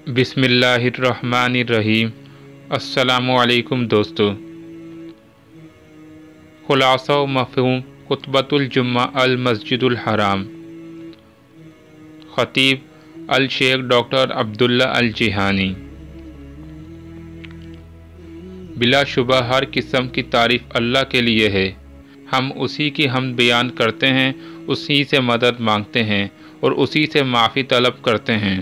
بسم اللہ الرحمن الرحیم۔ السلام علیکم دوستو۔ خلاصہ و مفہوم خطبۃ الجمعہ المسجد الحرام، خطیب الشیخ ڈاکٹر عبداللہ الجیحانی۔ بلا شبہ ہر قسم کی تعریف اللہ کے لیے ہے۔ ہم اسی کی حمد بیان کرتے ہیں، اسی سے مدد مانگتے ہیں اور اسی سے معافی طلب کرتے ہیں،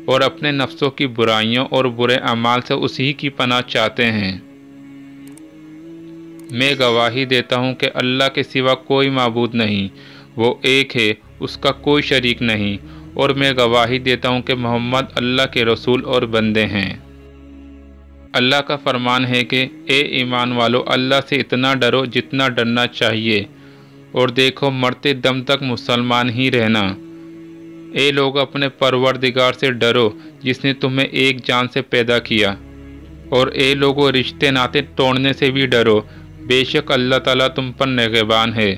اور اپنے نفسوں کی برائیوں اور برے اعمال سے اسی کی پناہ چاہتے ہیں۔ میں گواہی دیتا ہوں کہ اللہ کے سوا کوئی معبود نہیں، وہ ایک ہے، اس کا کوئی شریک نہیں، اور میں گواہی دیتا ہوں کہ محمد اللہ کے رسول اور بندے ہیں۔ اللہ کا فرمان ہے کہ اے ایمان والو، اللہ سے اتنا ڈرو جتنا ڈرنا چاہیے، اور دیکھو مرتے دم تک مسلمان ہی رہنا۔ اے لوگ، اپنے پروردگار سے ڈرو جس نے تمہیں ایک جان سے پیدا کیا، اور اے لوگو، رشتے ناطے توڑنے سے بھی ڈرو، بے شک اللہ تعالیٰ تم پر نگہبان ہے۔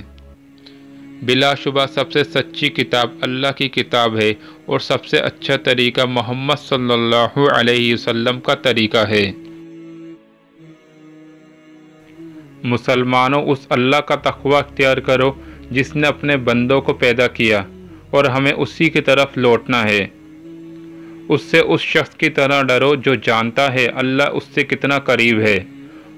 بلا شبہ سب سے سچی کتاب اللہ کی کتاب ہے، اور سب سے اچھا طریقہ محمد صلی اللہ علیہ وسلم کا طریقہ ہے۔ مسلمانوں، اس اللہ کا تقوی اختیار کرو جس نے اپنے بندوں کو پیدا کیا، اور ہمیں اسی کی طرف لوٹنا ہے۔ اس سے اس شخص کی طرح ڈرو جو جانتا ہے اللہ اس سے کتنا قریب ہے،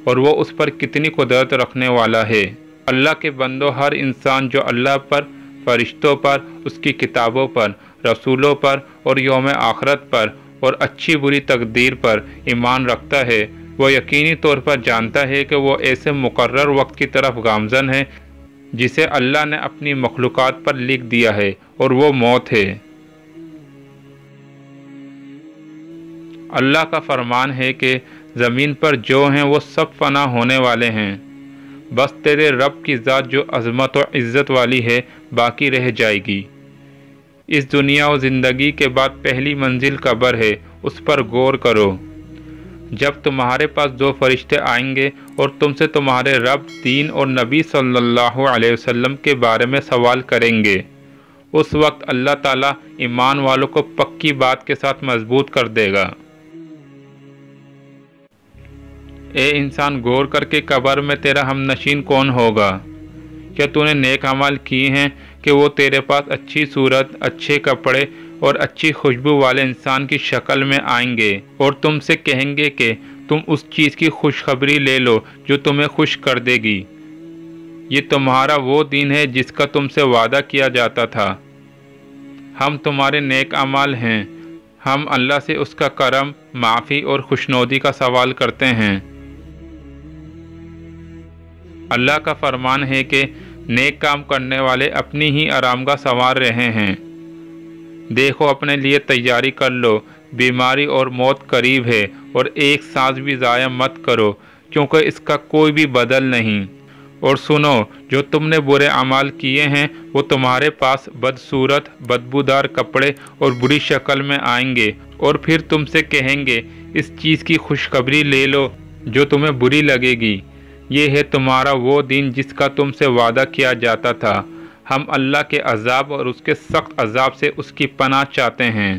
اور وہ اس پر کتنی قدرت رکھنے والا ہے۔ اللہ کے بندوں، ہر انسان جو اللہ پر، فرشتوں پر، اس کی کتابوں پر، رسولوں پر اور یوم آخرت پر اور اچھی بری تقدیر پر ایمان رکھتا ہے، وہ یقینی طور پر جانتا ہے کہ وہ ایسے مقرر وقت کی طرف گامزن ہے جسے اللہ نے اپنی مخلوقات پر لکھ دیا ہے، اور وہ موت ہے۔ اللہ کا فرمان ہے کہ زمین پر جو ہیں وہ سب فنا ہونے والے ہیں، بس تیرے رب کی ذات جو عظمت و عزت والی ہے باقی رہ جائے گی۔ اس دنیا و زندگی کے بعد پہلی منزل قبر ہے، اس پر غور کرو۔ جب تمہارے پاس دو فرشتے آئیں گے اور تم سے تمہارے رب، دین اور نبی صلی اللہ علیہ وسلم کے بارے میں سوال کریں گے، اس وقت اللہ تعالیٰ ایمان والوں کو پکی بات کے ساتھ مضبوط کر دے گا۔ اے انسان، غور کر کے قبر میں تیرا ہم نشین کون ہوگا؟ کیا تو نے نیک اعمال کیے ہیں کہ وہ تیرے پاس اچھی صورت، اچھے کپڑے اور اچھی خوشبو والے انسان کی شکل میں آئیں گے، اور تم سے کہیں گے کہ تم اس چیز کی خوشخبری لے لو جو تمہیں خوش کر دے گی۔ یہ تمہارا وہ دین ہے جس کا تم سے وعدہ کیا جاتا تھا۔ ہم تمہارے نیک اعمال ہیں، ہم اللہ سے اس کا کرم، معافی اور خوشنودی کا سوال کرتے ہیں۔ اللہ کا فرمان ہے کہ نیک کام کرنے والے اپنی ہی آرامگاہ سنوار رہے ہیں۔ دیکھو، اپنے لیے تیاری کر لو، بیماری اور موت قریب ہے، اور ایک سانس بھی ضائع مت کرو، کیونکہ اس کا کوئی بھی بدل نہیں۔ اور سنو، جو تم نے برے اعمال کیے ہیں وہ تمہارے پاس بدصورت، بدبودار کپڑے اور بری شکل میں آئیں گے، اور پھر تم سے کہیں گے اس چیز کی خوشخبری لے لو جو تمہیں بری لگے گی۔ یہ ہے تمہارا وہ دین جس کا تم سے وعدہ کیا جاتا تھا۔ ہم اللہ کے عذاب اور اس کے سخت عذاب سے اس کی پناہ چاہتے ہیں۔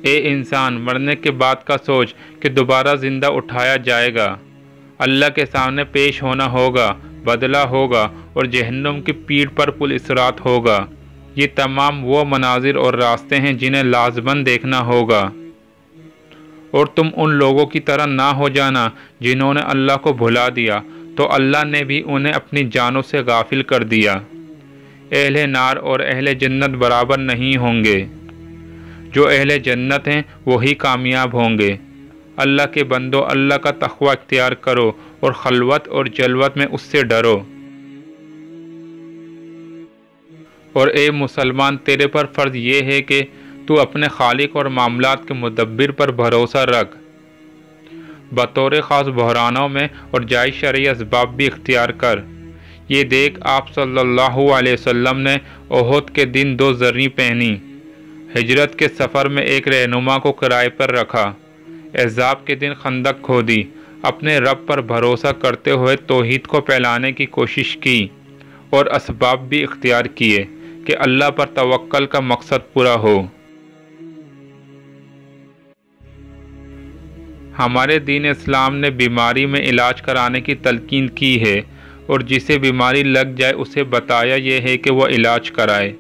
اے انسان، مرنے کے بعد کا سوچ کہ دوبارہ زندہ اٹھایا جائے گا، اللہ کے سامنے پیش ہونا ہوگا، بدلہ ہوگا، اور جہنم کی پیٹھ پر پل اسرات ہوگا۔ یہ تمام وہ مناظر اور راستے ہیں جنہیں لازماً دیکھنا ہوگا، اور تم ان لوگوں کی طرح نہ ہو جانا جنہوں نے اللہ کو بھلا دیا تو اللہ نے بھی انہیں اپنی جانوں سے غافل کر دیا۔ اہل نار اور اہل جنت برابر نہیں ہوں گے، جو اہل جنت ہیں وہی کامیاب ہوں گے۔ اللہ کے بندو، اللہ کا تقوی اختیار کرو اور خلوت اور جلوت میں اس سے ڈرو۔ اور اے مسلمان، تیرے پر فرض یہ ہے کہ تو اپنے خالق اور معاملات کے مدبر پر بھروسہ رکھ، بطور خاص بحرانوں میں، اور جائز شرعی اسباب بھی اختیار کر۔ یہ دیکھ، آپ صلی اللہ علیہ وسلم نے احد کے دن 2 زریں پہنی، ہجرت کے سفر میں ایک رہنما کو کرائے پر رکھا، احزاب کے دن خندق کھودی، اپنے رب پر بھروسہ کرتے ہوئے توحید کو پھیلانے کی کوشش کی، اور اسباب بھی اختیار کیے کہ اللہ پر توکل کا مقصد پورا ہو۔ ہمارے دین اسلام نے بیماری میں علاج کرانے کی تلقین کی ہے، اور جسے بیماری لگ جائے اسے بتایا یہ ہے کہ وہ علاج کرائے۔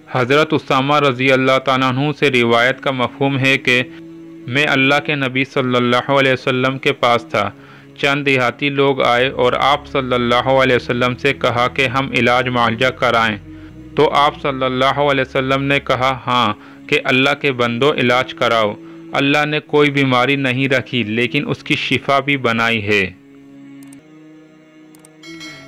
حضرت اسامہ رضی اللہ تعالیٰ عنہ سے روایت کا مفہوم ہے کہ میں اللہ کے نبی صلی اللہ علیہ وسلم کے پاس تھا۔ چند دیہاتی لوگ آئے اور آپ صلی اللہ علیہ وسلم سے کہا کہ ہم علاج معالجہ کرائیں، تو آپ صلی اللہ علیہ وسلم نے کہا ہاں کہ اللہ کے بندو علاج کراؤ، اللہ نے کوئی بیماری نہیں رکھی لیکن اس کی شفا بھی بنائی ہے۔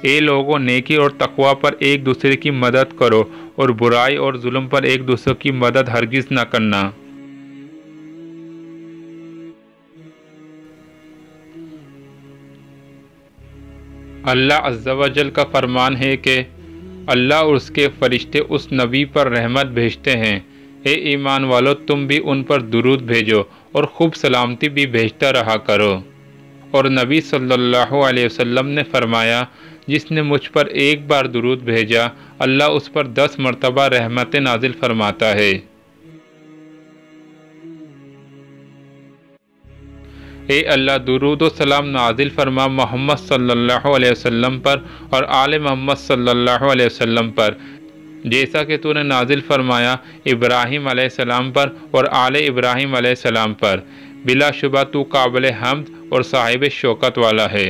اے لوگوں، نیکی اور تقوی پر ایک دوسرے کی مدد کرو اور برائی اور ظلم پر ایک دوسرے کی مدد ہرگز نہ کرنا۔ اللہ عز و جل کا فرمان ہے کہ اللہ اور اس کے فرشتے اس نبی پر رحمت بھیجتے ہیں۔ اے ایمان والو، تم بھی ان پر درود بھیجو اور خوب سلامتی بھی بھیجتا رہا کرو۔ اور نبی صلی اللہ علیہ وسلم نے فرمایا، جس نے مجھ پر ایک بار درود بھیجا اللہ اس پر 10 مرتبہ رحمت نازل فرماتا ہے۔ اے اللہ، درود و سلام نازل فرما محمد صلی اللہ علیہ وسلم پر اور آل محمد صلی اللہ علیہ وسلم پر، جیسا کہ تو نے نازل فرمایا ابراہیم علیہ السلام پر اور آل ابراہیم علیہ السلام پر۔ بلا شبہ تو قابل حمد اور صاحب شوکت والا ہے۔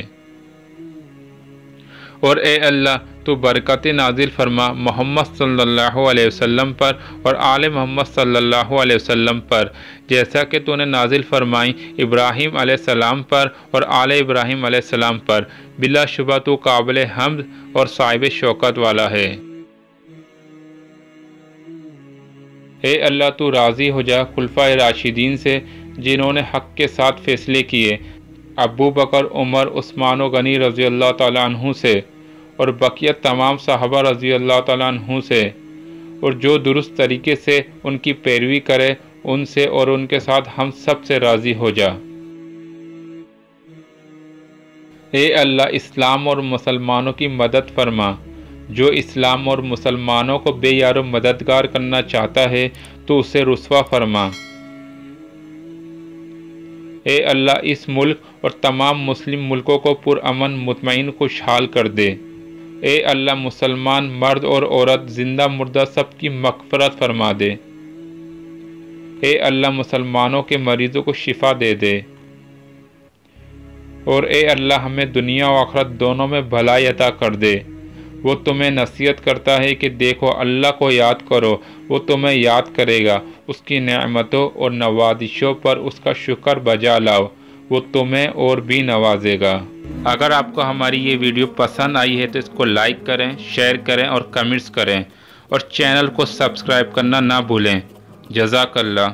اور اے اللہ، تو برکت نازل فرما محمد صلی اللہ علیہ وسلم پر اور آل محمد صلی اللہ علیہ وسلم پر، جیسا کہ تو نے نازل فرمائی ابراہیم علیہ السلام پر اور آل ابراہیم علیہ السلام پر۔ بلا شبہ تو قابل حمد اور صاحب شوکت والا ہے۔ اے اللہ، تو راضی ہو جا خلفائے راشدین سے جنہوں نے حق کے ساتھ فیصلے کیے، ابو بکر، عمر، عثمان و غنی رضی اللہ تعالیٰ عنہ سے، اور بقیہ تمام صحابہ رضی اللہ تعالیٰ عنہ سے، اور جو درست طریقے سے ان کی پیروی کرے ان سے اور ان کے ساتھ ہم سب سے راضی ہو جا۔ اے اللہ، اسلام اور مسلمانوں کی مدد فرما۔ جو اسلام اور مسلمانوں کو بے یار و مددگار کرنا چاہتا ہے تو اسے رسوا فرما۔ اے اللہ، اس ملک اور تمام مسلم ملکوں کو پرامن، مطمئن، خوشحال کر دے۔ اے اللہ، مسلمان مرد اور عورت، زندہ مردہ سب کی مغفرت فرما دے۔ اے اللہ، مسلمانوں کے مریضوں کو شفا دے دے۔ اور اے اللہ، ہمیں دنیا و آخرت دونوں میں بھلائی عطا کر دے۔ وہ تمہیں نصیحت کرتا ہے کہ دیکھو، اللہ کو یاد کرو، وہ تمہیں یاد کرے گا، اس کی نعمتوں اور نوازشوں پر اس کا شکر بجا لاؤ، وہ تمہیں اور بھی نوازے گا۔ اگر آپ کو ہماری یہ ویڈیو پسند آئی ہے تو اس کو لائک کریں، شیئر کریں اور کمنٹس کریں، اور چینل کو سبسکرائب کرنا نہ بھولیں۔ جزاک اللہ۔